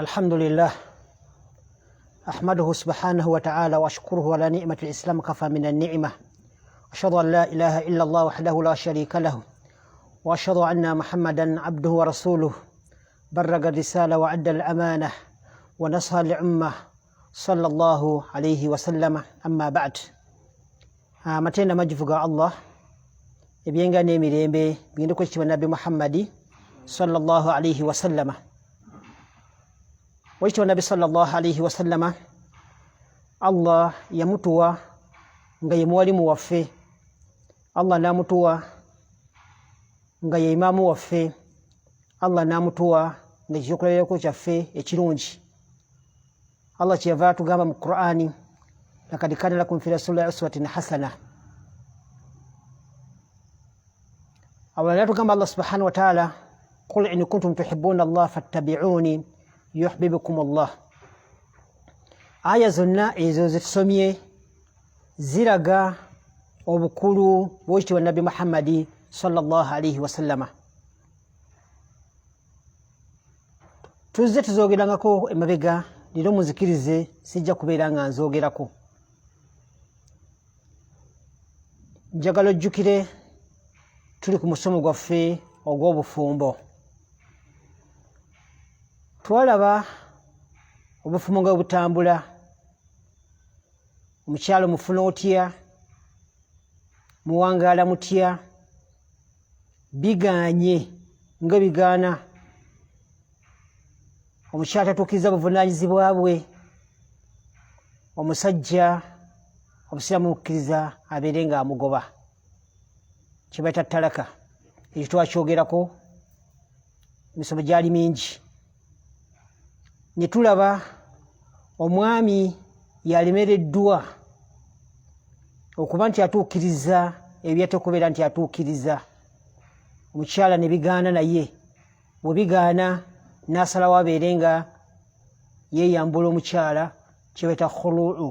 الحمد لله أحمده سبحانه وتعالى وأشكره على نعمة الإسلام كفى من النعمة. أشهد أن لا إله إلا الله وحده لا شريك له وأشهد أن محمدا عبده ورسوله بلغ الرسالة وأدى الأمانة ونصح الأمة صلى الله عليه وسلم. أما بعد matenda majivu ga Allah ebyenga n'emirembe bigende kwekitibwa Nabbi Muhammadi sallallahu alayhi wa sallama. Wekitibwa Nabbi sallallahu alayhi wa sallama Allah yamutuwa nga ye mwalimu waffe, Allah namutuwa nga ye imamu waffe, Allah namutuwa nga kyokulerako kyaffe ekirungi. Allah kyeva tugamba mu Qur'ani لقد كان لكم في رسول الله أسوة حسنة. أولا تقام الله سبحانه وتعالى قل إن كنتم تحبون الله فاتبعوني يحببكم الله. آية زنا إزوزت سمية زرقا وبكلوا بوجه النبي محمد صلى الله عليه وسلم. تزت زوجلانكو إمبيغا لدو مذكرزي سجا كبيران زوجلاكو. Njagala ojjukire tuli ku musomo gwaffe ogw'obufumbo. Twalaba obufumbo nga butambula, omukyalo mufuna otya, muwangaala mutya, biganye nga bigaana, omukyalo tatuukiriza buvunaanyizibwa bwe, omusajja obusiraamu bukkiriza abeere nga amugoba, kye bayita talaka. Ekyo twakyogerako emisomo gyali mingi. Ne tulaba omwami yalemereddwa okuba nti atuukiriza ebyate okubeera nti atuukiriza, omukyala ne bigaana naye. Bwe bigaana n'asalawo abeere nga yeeyambula omukyala, kye bayita khulu'u.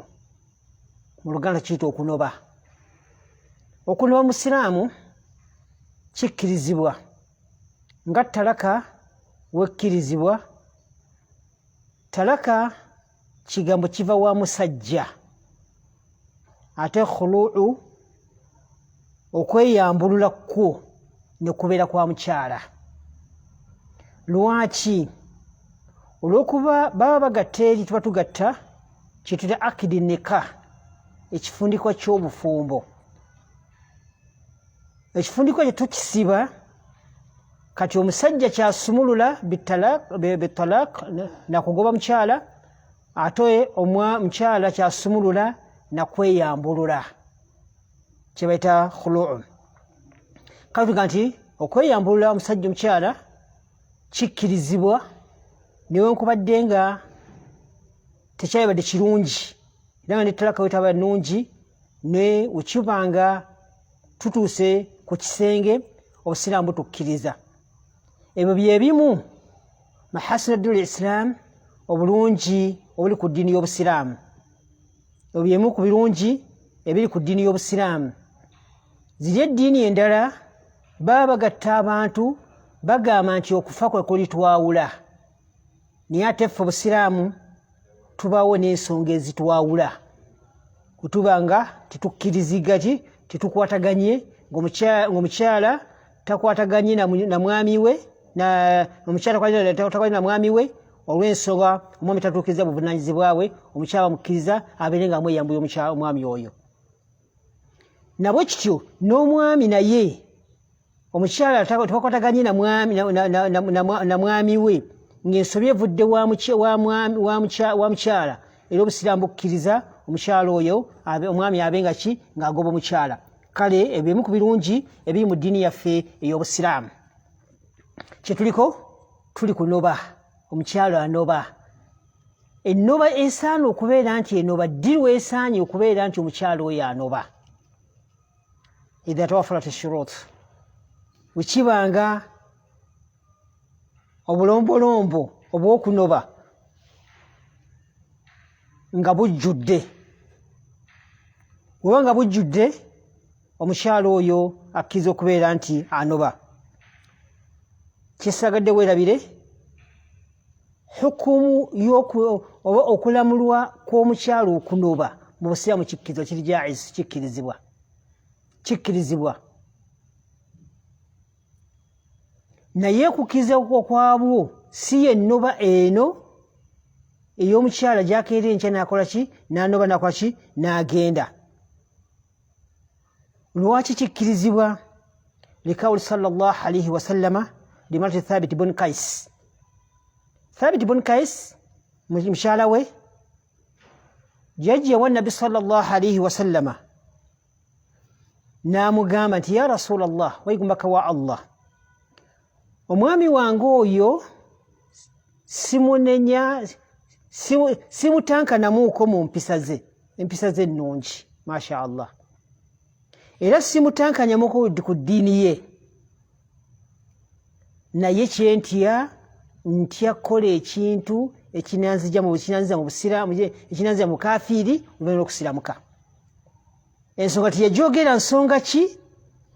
Mu Luganda kiyita okunoba. Okunoba musiraamu kikkirizibwa nga talaka wekkirizibwa. Talaka kigambo kiva wa musajja, ate khulu'u okweyambulula kwo ne kubeera kwa mukyala. Lwaki? Olw'okuba baba bagatta eri tuba tugatta kyetuyita akidi nika, ekifundikwa ky'obufumbo. Ekifundikwa kye tukisiba kati omusajja kyasumulula bitalak nakugoba mukyala, ate mukyala kyasumulula nakweyambulula, kye bayita khulu'u. Kale tuga nti okweyambulula omusajja omukyala kikkirizibwa newankubadde nga tekyalibadde kirungi, era ne talaka wetaba nnungi, ne wekibanga tutuuse ku kisenge obusiraamu butukkiriza. Ebyo bye bimu mahasinatul Islam, obulungi obuli ku ddiini y'obusiraamu. Ebyo byemu ku birungi ebiri ku ddiini y'obusiraamu. Ziri eddiini endala baba bagatta abantu bagamba nti okufa kwe kulitwawula, naye ate ffe obusiraamu tubaawo n'ensonga ezitwawula. Kutuba nga tetukkiriziga tetukwataganye, ng'omukyala takwataganye na mwami we, omukyala takwataganye na mwami we olw'ensonga omwami tatuukiriza buvunaanyizibwa bwe, omukyala bamukkiriza abeere nga amweyambula omwami oyo. Nabwe kityo n'omwami naye omukyala tebakwataganye na mwami we, ng'ensobi evudde wa mukyala, era obusiraamu bukkiriza omukyala oyo omwami abe nga ki ng'agoba omukyala. Kale ebimu ku birungi ebiri mu ddiini yaffe ey'obusiraamu. Kye tuliko tuli kunoba, omukyala anoba. Ennoba esaana okubeera nti enoba, ddi weesaanye okubeera nti omukyala oyo anoba. Idha tawafarat ash-shurut, wekibanga obulombolombo obw'okunoba nga bujjudde. Bw'oba nga bujjudde, omukyala oyo akkiriza okubeera nti anoba. Kyesaagadde weerabire hukumu okulamulwa kw'omukyala okunoba mu busiraamu kikkirizo kiri jaiz kikkirizibwa naye okukkiriza okwabwo si yennoba eno ey'omukyala gy'akeera enkya n'akola ki n'anoba n'akola ki n'agenda lwaki kikkirizibwa likawuli sallallahu alaihi wasallama limarati thabit bun kais mukyala we jajja wa nabi sallallahu alaihi wasallama n'amugamba nti ya rasulallah waigumaka wa allah omwami wange oyo simunenya simutankanamuuko mu empisa ze ennungi masha allah era simutankanyamuuko ku ddiini ye naye kyentya kukola ekintu ekinanzija mu busiraamu ekinanzija mu kafiiri oluvannyuma lw'okusiramuka ensonga teyajogera nsonga ki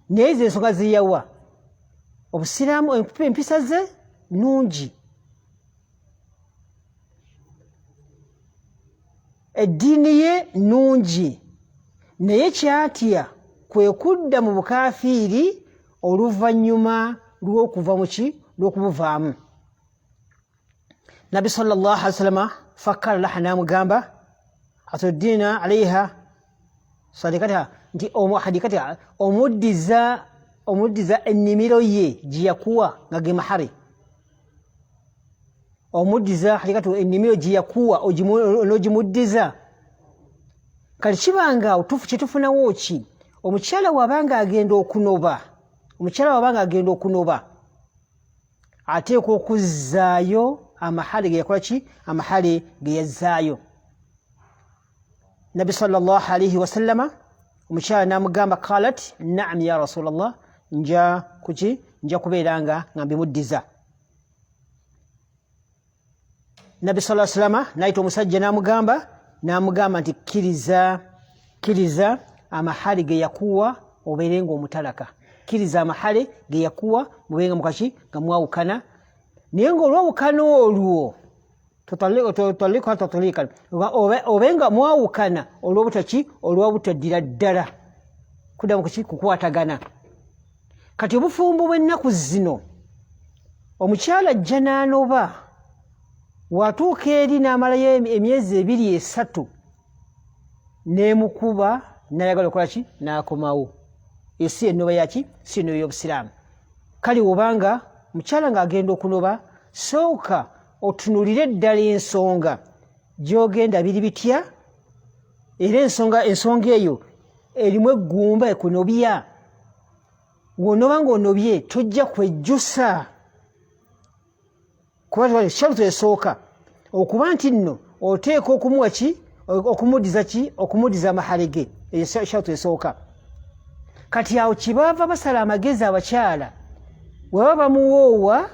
naye ezo ensonga ziyawa obusiraamu empisa ze nnungi eddiini ye nnungi naye kyatya kwe kudda mu bukafiiri oluvannyuma lw'okuva mu ki lw'okubuvaamu nabi sallallahu alaihi wasallama fakkara laha n'amugamba atuddiina alaiha sadikatiha nti hadikatiha omuddiza ennimiro ye gye yakuwa nga ge mahari omuddiza hadikatiha ennimiro gye yakuwa n'ogimuddiza kati kibanga kyetufunawo ki omukyala wabanga agenda okunoba ateekwa okuzzaayo amahali ge yakola ki amahali ge yazzaayo nabi sallallahu alaihi wasallama omukyala n'amugamba qalat naam ya rasulallah nja kubeera nga mbimuddiza nabi sallallahu alaihi wasallama n'ayita omusajja n'amugamba nti kkiriza amahali ge yakuwa obeere nga omutalaka kkiriza amahali ge yakuwa mube nga mukaki nga mwawukana naye ng'olwawukana olwo obenga mwawukana olwobutaddira ddala kuddamu kukwatagana kati obufumbo bw'ennaku zino omukyala ajja n'anoba watuuka eri n'amalayo emyezi 2-3 n'emukuba n'ayagala okukola ki n'akomawo si ennoba yaki si ennoba y'obusiraamu kale obanga mukyala ng'agenda okunoba sooka otunulire ddala ensonga gy'ogenda biri bitya era ensonga eyo erimu eggumba ekunobya ng'onoba ng'onobye tojja kwejjusa kuba sharutu esooka okuba nti nno oteeka okumuwa ki okumuddiza amahale ge eyo sharutu esooka kati awo kibaava basala amagezi abakyala weba bamuwoowa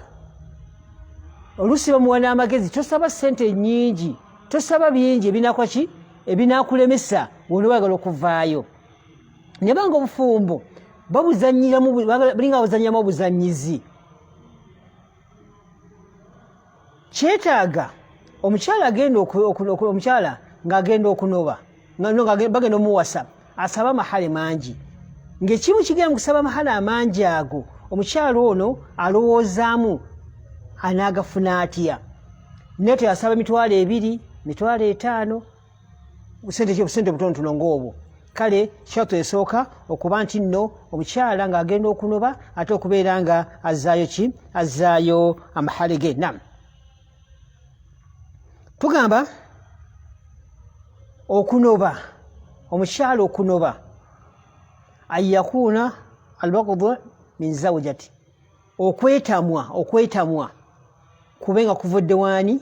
oluusi bamuwa n'amagezi tosaba ssente nnyingi tosaba bingi ebinakola ki ebinakulemesa wona oyagala okuvaayo ne banga obufumbo balinga babuzanyiramu obuzanyizi kyetaaga omukyala ng'agenda okunoba bagenda omuwasa asaba amahale mangi ng'ekimu kigenda mu kusaba amahale amangi ago omukyala ono alowoozaamu anaagafuna atya naye teyasaba 2,000 5,000 busente butonotono ng'obwo kale sharutu esooka okuba nti nno omukyala ng'agenda okunoba ate okubeera nga azzaayo ki azzaayo amahale ge nam tugamba okunoba omukyala okunoba ayakuuna albagdu min zawjati okwetamwa kubenga kuvudde waani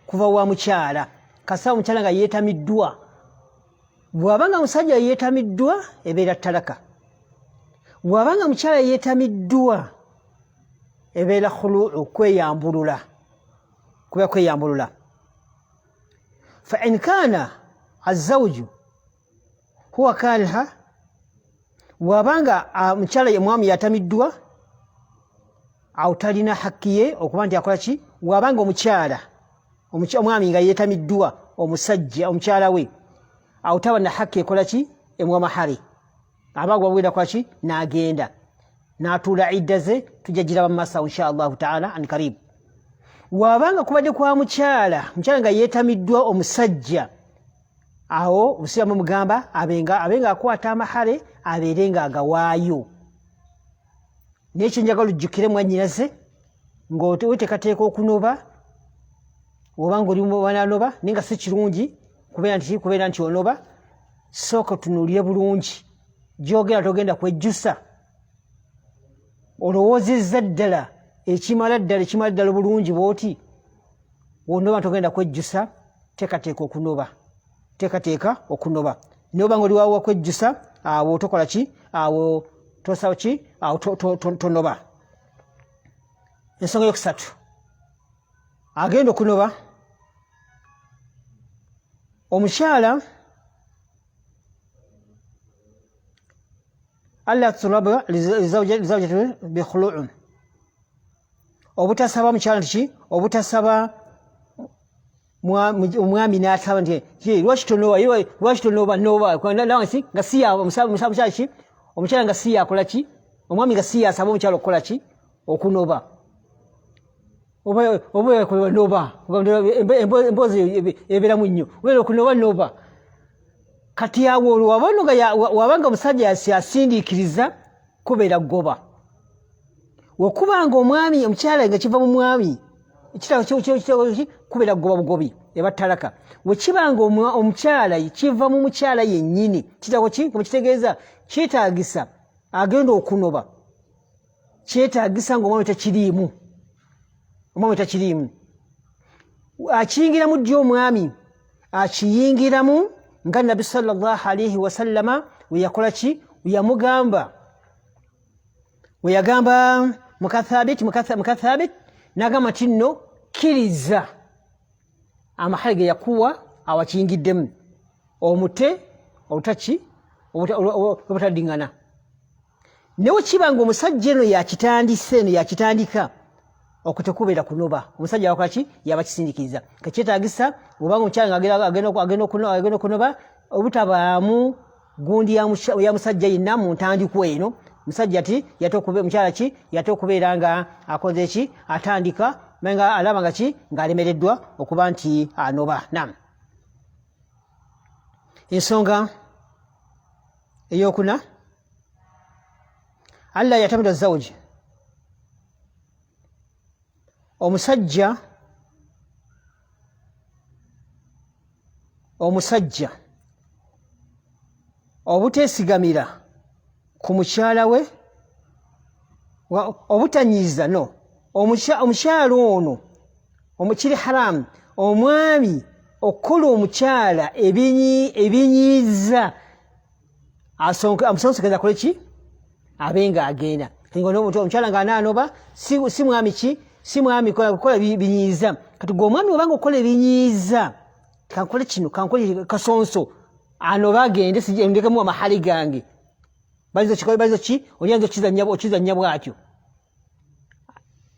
kuva wa mukyala kasaba omukyala nga yeetamiddwa bw'abanga musajja yeetamiddwa ebeera talaka bw'abanga mukyala yeetamiddwa ebeera khuluu kweyambulula kuba kweyambulula fa in kaana azzawju huwa kariha bw'abanga mukyala mwami yatamiddwa awo talina hakki ye okuba nti akola ki wabanga omukyala omwami nga yeetamiddwa omusajja omukyala we awo taba na hakki ekola ki emuwa mahari abagwa bwira kwa ki n'agenda n'atuula idda ze tujja giraba mu maaso insha allahu taala an karib wabanga kubadde kwa mukyala nga yeetamiddwa omusajja awo obusiramu mugamba abenga akwata amahare abeerenga agawaayo n'ekyo njagala ojjukire mwannyinaze ng'oteekateeka okunoba oba ng'oli wananoba naye nga si kirungi kubeera nti onoba sooka tunuulire bulungi gy'ogenda togenda kwejjusa olowoozezza ddala ekimala ddala bulungi bw'oti wonoba togenda kwejjusa teekateeka okunoba naye oba ng'oli waawa kwejjusa awo tokola ki awo tosaba ki awo tonoba ensonga yokusatu agenda okunoba omukyala alla tulaba lizawjati bikhulu'un obutasaba mukyala nti obutasaba omwami n'asaba nti lwaki tonoba nga siya omukyala ki omukyala nga siya akola ki omwami nga siya asaba omukyala okukola ki okunoba oba emboozi ebeeramu nnyo obeera okunoba kati awo wabanga omusajja asindiikiriza kubeera goba wekubanga omwami omukyala nga kiva mu mwami kubeera goba bugobi eba talaka wekibanga omukyala kiva mu mukyala yennyini kitegeeza kyetaagisa agenda okunoba kyetaagisa ngaomwami takiriimu akiyingiramu ddi omwami akiyingiramu nga nabbi sallallahu alaihi wasallama weyakola ki weyamugamba weyagamba mukathabit n'agamba nti nno kkiriza amahali ge yakuwa awakiyingiddemu omute obutaddiŋŋana newe kibanga omusajja eno yakitandika okutekubeera kunoba omusajja wakola ki yaba kisindikiriza kakyetaagisa obanga omukyala agenda okunoba obutabaamu gundi ya musajja yenna mu ntandikwa eno omusajja omukyala ki yate okubeera nga akoze ki atandika nga alaba nga ki ng'alemereddwa okuba nti anoba nam ensonga eyokuna alla yatamida zawji omusajja obuteesigamira ku mukyala we obutanyiiza omukyala ono omukiri haramu omwami okukola omukyala ebinyiiza amusonsokeza kole ki abenga agenda omukyala nga ananoba si mwami ki si mwami kukola binyiiza kati gwe omwami obanga okukola ebinyiiza kankole kino kankole kasonso anoba agende ndekemu amahali gange balizo ki olyanza okizannya bwatyo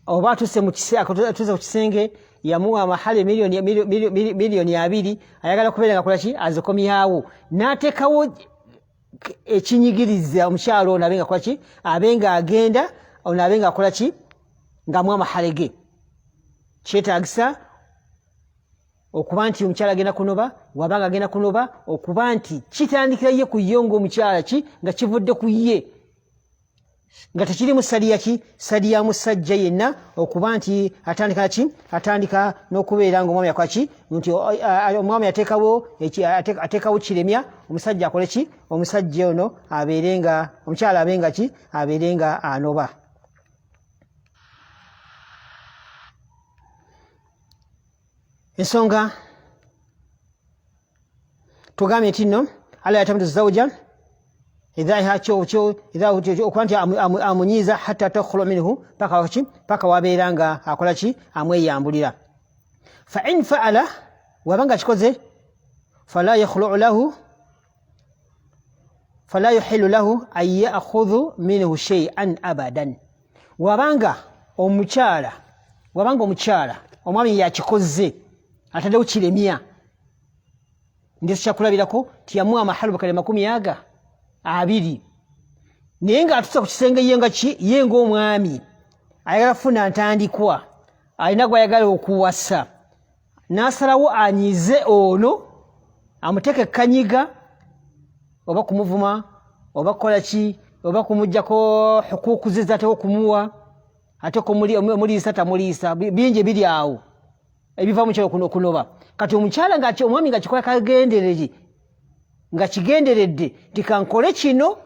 oba atuse mu kisenge yamuwa amahali miliyoni 2 ayagala kubeera nga kola ki azikomyawo n'ateekawo ekinyigiriza omukyalo ono abenga akola ki abenga agenda ono abenga akola ki ng'amuwa amahale ge kyetaagisa okuba nti omukyala agenda kunoba wabanga agenda kunoba okuba nti kitandikira ye ku ye ng'omukyala ki nga kivudde ku ye nga tekirimu sadi ya musajja yenna okuba nti atandika n'okubeera ng'omwami akola ki nti omwami ateekawo kiremya omusajja akole ki omusajja ono omukyala abenga ki abeerenga anoba ensonga tugambye nti nno alla yatamidu zawja okuba nti amunyiiza hatta takhulu minhu paka wabeera nga akola ki amweyambulira fa in faala wabanga kikoze fala yuhillu lahu an ya'khudhu minhu shay'an abadan wabanga omukyala wabanga omukyala omwami yakikoze ataddewo kiremya ndeso kyakulabirako tiyamuwa amahalu kalema 200 naye ng'atuusa ku kisenge ye ng'omwami ayagala kufuna ntandikwa alina gw'ayagala okuwasa n'asalawo anyize ono amuteeka ekkanyiga oba kumuvuma oba kukola ki oba kumuggyako hukuuku ze z'ateeka okumuwa ate omuliisa tamuliisa bingi biri awo ebiva mu kyalo kunoba kati omukyala omwami nga kikola kagendereri nga kigenderedde tikankole kino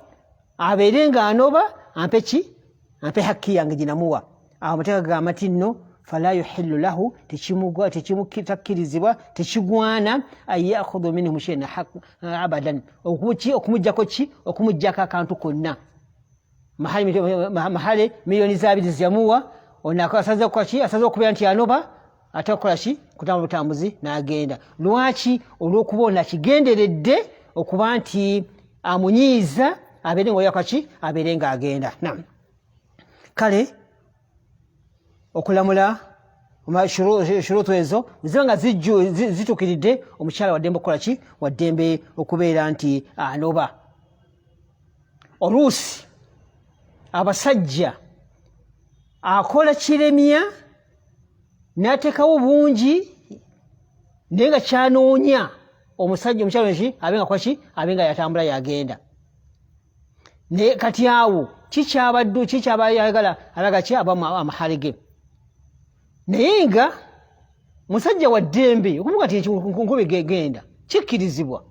abeere ng'anoba ampe hakki yange ginamuwa awo amateeka gagamba nti nno fala yuhillu lahu tekimukkirizibwa tekigwana an yakhudhu minhum shay'an abadan okumuggyako okumuggyako akantu konna mahale miliyoni za 2 ziyamuwa asaze okubeera nti anoba ate okukola ki kutamba butambuzi n'agenda lwaki olw'okuba kigenderedde okuba nti amunyiiza abeere ng'oyakaki abeere ng'agenda kale okulamula shuruutu ezo ziba nga zituukiridde omukyala waddembe okukola ki waddembe okubeera nti anoba oluusi abasajja akola kiremya n'ateekawo bungi naye nga kyanoonya omukyala eki abe nga kwaki abe nga yatambula yagenda naye kati awo kikyaba yagala alaga ki aba amahale ge naye nga musajja wa ddembe okumuga ti nkubi genda kikkirizibwa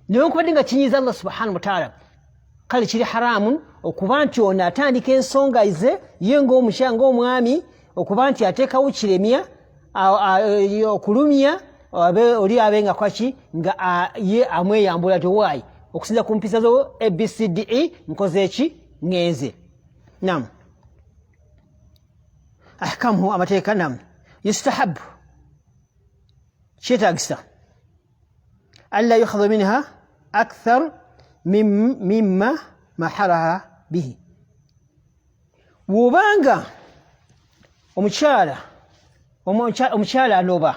naye nkubadde nga kinyiiza Allah subhanahu wa ta'ala kale kiri haramu okuba nti ono atandika ensonga ze ye ng'omwami okuba nti ateekawo kiremya okulumya oli abe nga kwaki nga ye amweyambula tewaayi okusinza ku mpisa zo ABCDE nkoze eki ngenze ahkamu amateeka yustahabu kyetaagisa alla yukhadha minha akthar mimma maharaha bihi wobanga omukyala anoba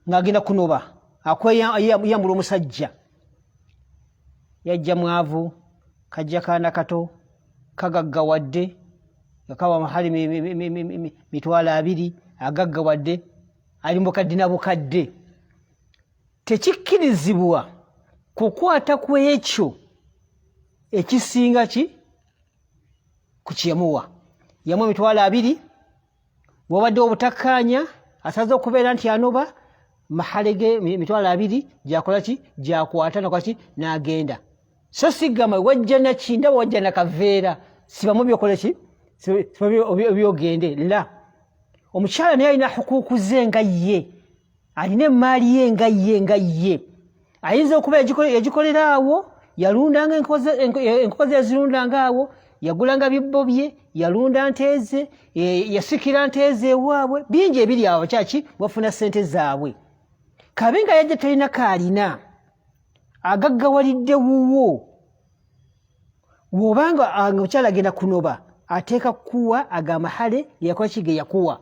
ng'agenda kunoba akweyambula omusajja yajja mwavu kajja kaana kato kagaggawadde gakawa mahali 200 agaggawadde ali mukadde na bukadde tekikkirizibwa kukwata ku ekyo ekisinga ku kyemuwa yamuwa 200 bw'obadde obutakkaanya asaze okubeera nti anoba mahale ge 200 gyakola ki gyakwata nakwaki n'agenda so sigama wajja nakinda wajja nakaveera sibamu byokole ki byogende la omukyala naye alina hukuuku ze nga ye alina emaali ye nga ye ayinza okuba yagikolera awo yalundanga enkozi yazirundanga awo yagulanga bibbo bye yalunda nteeze yasikira nteeze ewaabwe bingi ebiri awo kyaki bafuna ssente zaabwe kabe nga yajja talina kaalina agaggawalidde wuwo wobanga omukyala agenda kunoba ateeka kuwa agamahale yakola ki ge yakuwa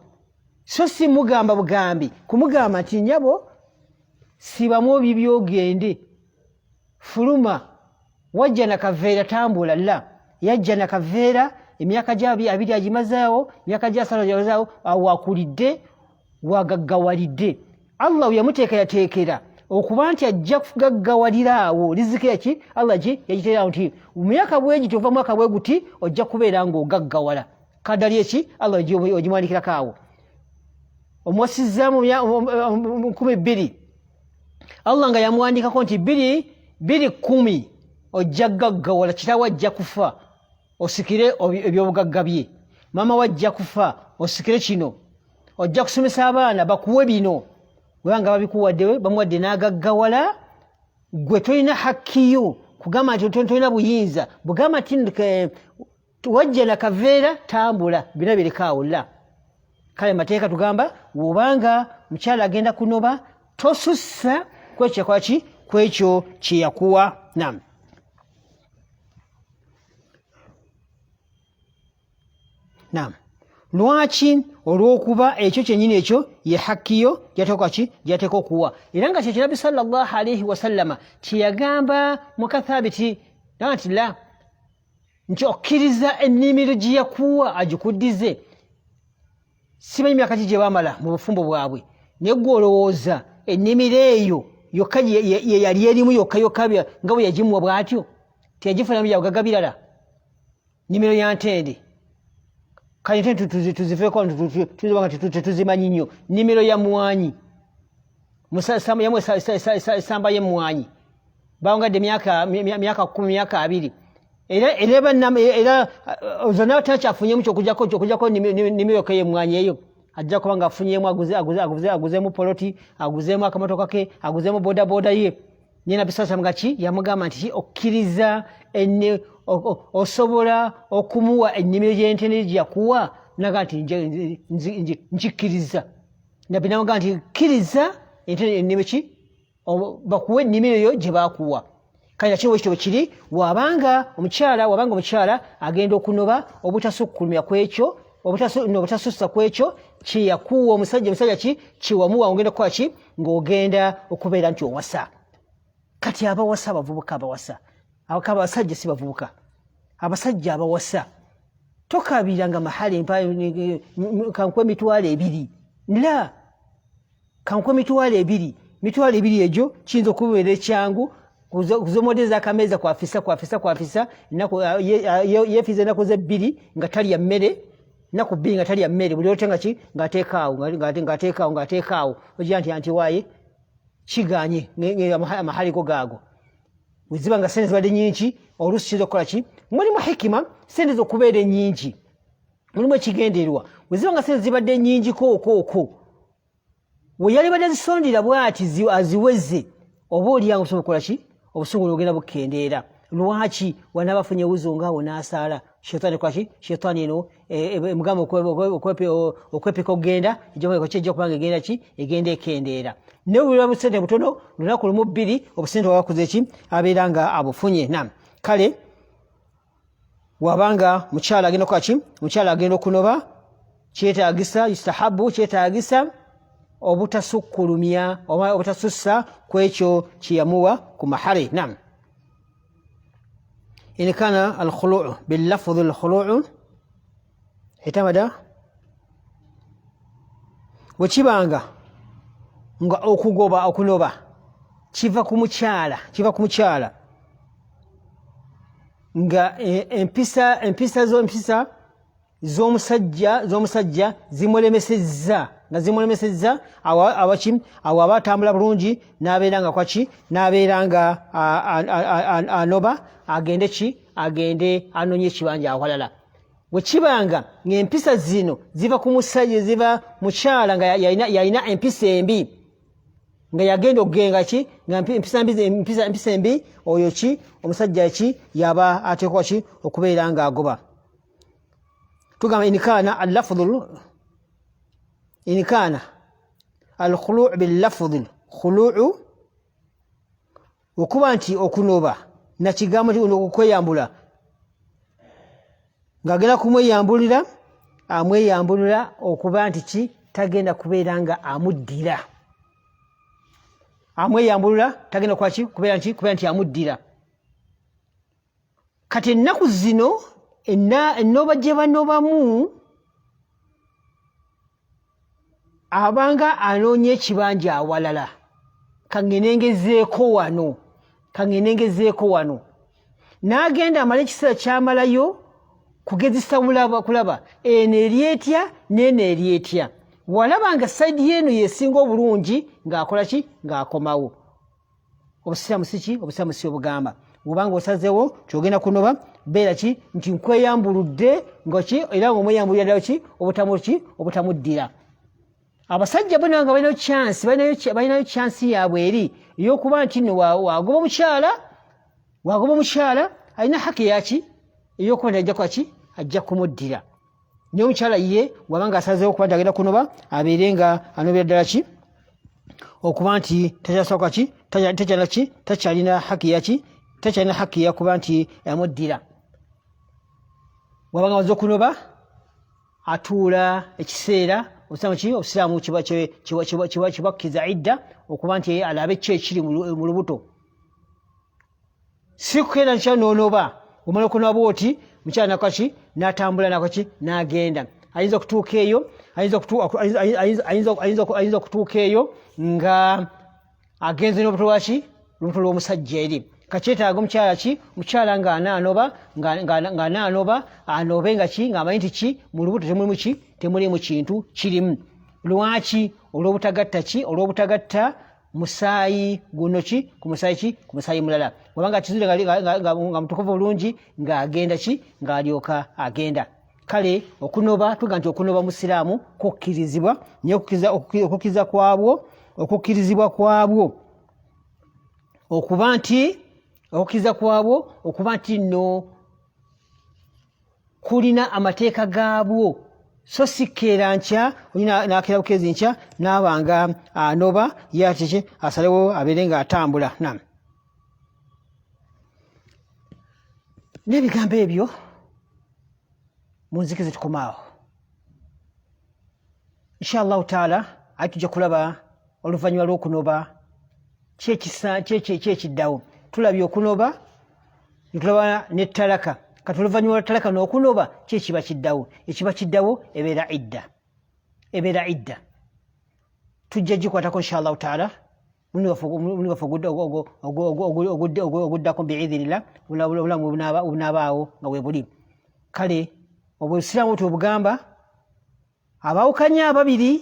so si mugamba bugambi kumugamba nti nyabo sibamu bibyogende fuluma wajja nakaveera tambula la yajja nakaveera emyaka gyabi 2 agimazaawo emyaka gya 3 agimazaawo awakulidde wagaggawalidde Allah yamuteeka yateekera okuba nti ajja kugaggawalira awo riziki yaki Allah yagiteera nti mu myaka bwegiti ova mwaka bwe guti ojja kubeera ng'ogaggawala kadali eki Allah ogimwandikirako awo omwasizza mu 2,000 Allah nga yamwandikako nti 2,10 ojja gaggawala kitawe ajja kufa osikire ebyobugagga bye mama wajja kufa osikire kino ojja kusomesa abaana bakuwe bino webanga babikuwadde bamuwadde n'agaggawala gwe tolina hakkiyo kugamba nti tolina buyinza bugamba nti wajja nakaveera tambula bina birekaawo la kale mateeka tugamba wobanga mukyala agenda kunoba tosussa kwekyo kyeyakuwa Naam. Lwaki olw'okuba ekyo kyennyini ekyo ye hakkiyo gyateeka okuwa. Era nga kyekyo Nabbi sallallahu alayhi wasallama kye yagamba mu Kathabiti nti la nti okkiriza ennimiro gye yakuwa agikuddize. Simanyi myaka ki gye baamala mu bufumbo bwabwe naye ggwe olowooza ennimiro eyo yokka ye yali erimu yokka nga bwe yagimuwa bw'atyo teyagifunamu byabugaga birala. Nnimiro ya ntende kale ntende tuzifeeko tuzibanga tetuzimanyi nnyo. Nnimiro ya mmwanyi essamba y'emmwanyi bawangadde myaka 10 myaka 2 era zonna takyafunyemu kyokujjako nnimiro yokka y'emmwanyi eyo ajja kuba nga afunyemu aguzeemu poloti aguzeemu akamotoka ke aguzeemu bodaboda ye. Naye Nabbi sallallahu alayhi wasallam yamugamba nti okkiriza osobola okumuwa ennimiro gy'entende gye yakuwa naga nti nkikkiriza. Nabbi namugamba nti kkiriza ennimiro ki bakuwa ennimiro yo gye baakuwa. Kale nakyo ekyo kiri wabanga omukyala agenda okunoba obutasukkulumya kwekyo obutasussa kwekyo kye yakuwa omusajja ki kyewamuwa ogenda kukola ki ng'ogenda okubeera nti owasa. Kati abawasa abavubuka abasajja si bavubuka abasajja abawasa tokabiranga mahali kankwe emitwalo 2 la kankwe emitwalo 2 egyo kiyinza okubeera ekyangu kuzomodeza akameeza kwafisa yefiza ennaku ze 2 nga talya mmere ennaku 2 nga talya mmere buli otenga ki ng'ateekaawo ogira nti waaye kiganye amahali go gaago weziba nga sente zibadde nnyingi oluusi kiyinza okukola ki mulimu hikima sente z'okubeera ennyingi mulimu ekigendererwa weziba nga sente zibadde nnyingi kookoko we yali badde zisondera bw'ati aziweze oba olyango obusobola okukola ki obusungu ogenda bukendeera. Lwaki wanaaba afunye wuzo ngaawo n'asaala shetani kwaki shetani eno emugamba okwepeka okugenda ejja kubanga egenda ki egenda ekendeera. Naye buli busente butono lunaku lumu 2 obusente wabakuze ki abeera nga abufunye. Naam. Kale wabanga mukyala agenda okukola ki mukyala agenda okunoba kyetaagisa yustahabu kyetaagisa obutasukkulumya oba obutasussa kwekyo kyeyamuwa ku mahare. Naam. إن كان الخلوع باللفظ الخلوع اعتمد وكيبانغا nga okugoba okunoba kiva ku mukyala nga empisa z'omusajja zimulemesezza awo abatambula bulungi n'abeera nga kwaki n'abeera nga anoba agende anonye ekibanja awalala. Bwe kibanga ng'empisa zino ziva ku musajja ziva mukyala nga yalina empisa embi nga yagenda okugenga ki nga empisa embi oyo ki omusajja ki yaba ateekwa ki okubeera ng'agoba. Tugamba inikana alkhulu' billafdhi khulu' okuba nti okunoba nakigambo okweyambula ng'agenda amweyambulira okuba nti ki tagenda kubeera nga amuddira tagenda kubeera nti amuddira. Kati ennaku zino ennoba gye banobamu abanga anoonya ekibanja awalala kangenengezeeko wano n'agenda amala ekiseera kyamalayo kugezesa kulaba eno eryetya n'eno eryetya walaba nga sayidi y'eno yesinga obulungi ng'akola ki ng'akomawo. Obusiraamu si obugamba obanga osazeewo kyogenda kunoba beera ki nti nkweyambuludde ngaki era ng'omweyambulira ddala ki obutamuddira. Abasajja bonna nga balinayo chansi yaabwe eri ey'okuba nti nno wagoba omukyala alina haki yaki ey'okuba nti ajja kwaki ajja kumuddira. Naye omukyala ye wabanga asazeewo okuba nti agenda kunoba abeere nga anobera ddala ki okuba nti takyasoboka ki takyalina haki yaki takyalina haki yakuba nti amuddira. Wabanga waza okunoba atuula ekiseera obusiraamu kibakkiza idda okuba nti alabe ki ekiri mu lubuto. Si kukeera nkya n'onoba omala okunoba oti mukyala nakaki n'atambula nakaki n'agenda. Ayinza okutuuka eyo ayinza okutuuka eyo nga agenze n'olubuto lwaki lubuto lw'omusajja eri. Kakyetaaga omukyala ng'anaanoba anobe nga ki ng'amanyi nti ki mu lubuto temulimu kintu kirimu. Lwaki? Olw'obutagatta musaayi guno ku musaayi mulala. Wabanga kizire nga mutukuvu bulungi ng'agenda ng'alyoka agenda. Kale okunoba tuga nti okunoba musiraamu kukkirizibwa, naye okukkirizibwa kwabwo okuba nti nno kulina amateeka gaabwo. So sikkeera nkya n'akeera bukeezi nkya n'abanga anoba yateke asalewo abeere ng'atambula. N'ebigambo ebyo mu nzikiza tukomaawo. Inshallah taala ate tujja kulaba oluvannyuma lw'okunoba kyekiddawo. Tulabye okunoba netulaba n'ettalaka. Kati oluvannyuma lwa ttalaka n'okunoba kyekiba kiddawo. Ekiba kiddawo ebeera idda. Tujja gikwatako inshallah taala mulundi waffe oguddako biidhinillah obulamu obunaabaawo nga bwe buli. Kale obusiraamu tubugamba abaawukanya ababiri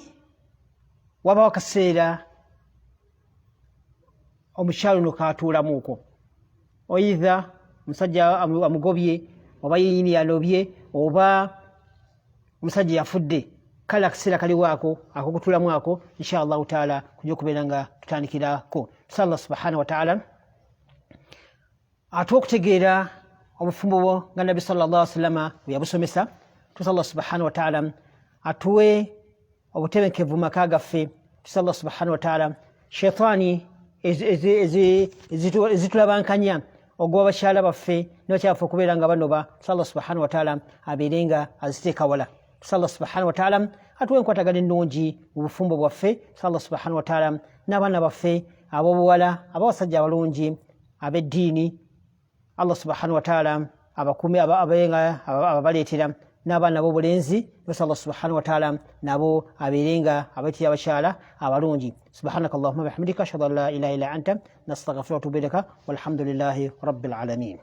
wabaawo akaseera omukyalo no kaatuulamuuko. Oyiza omusajja amugobye oba yeyini yanobye oba omusajja yafudde. Kale akaseera kaliwaako akokutuulamu ako inshallah taala kujja okubeera nga tutandikirako. Allah subhanahu wa taala atuwa okutegeera obufumbo nga Nabbi sallallahu alaihi wasallam bwe yabusomesa. Allah subhanahu wa taala atuwe obutebenkevu maka gaffe. Allah subhanahu wa taala shaitani ezitulabankanya ogoba bakyala baffe n'abakyaffe okubeera nga banoba. Allah subhanahu wa taala abeere nga aziteeka wala. Allah subhanahu wa taala atuwe enkwatagana ennungi mu bufumbo bwaffe. Allah subhanahu wa taala n'abaana baffe ab'obuwala ab'abasajja abalungi ab'eddiini. Allah subhanahu wa taala abakume ababaleetera n'abaana b'obulenzi. Allah subhanahu wa taala nabo abeere nga abaitira abakyala abalungi. Subhanaka Allahumma bihamdika ashhadu an la ilaha illa anta nastaghfiruka wa atubu ilaika walhamdulillahi rabbil alamin.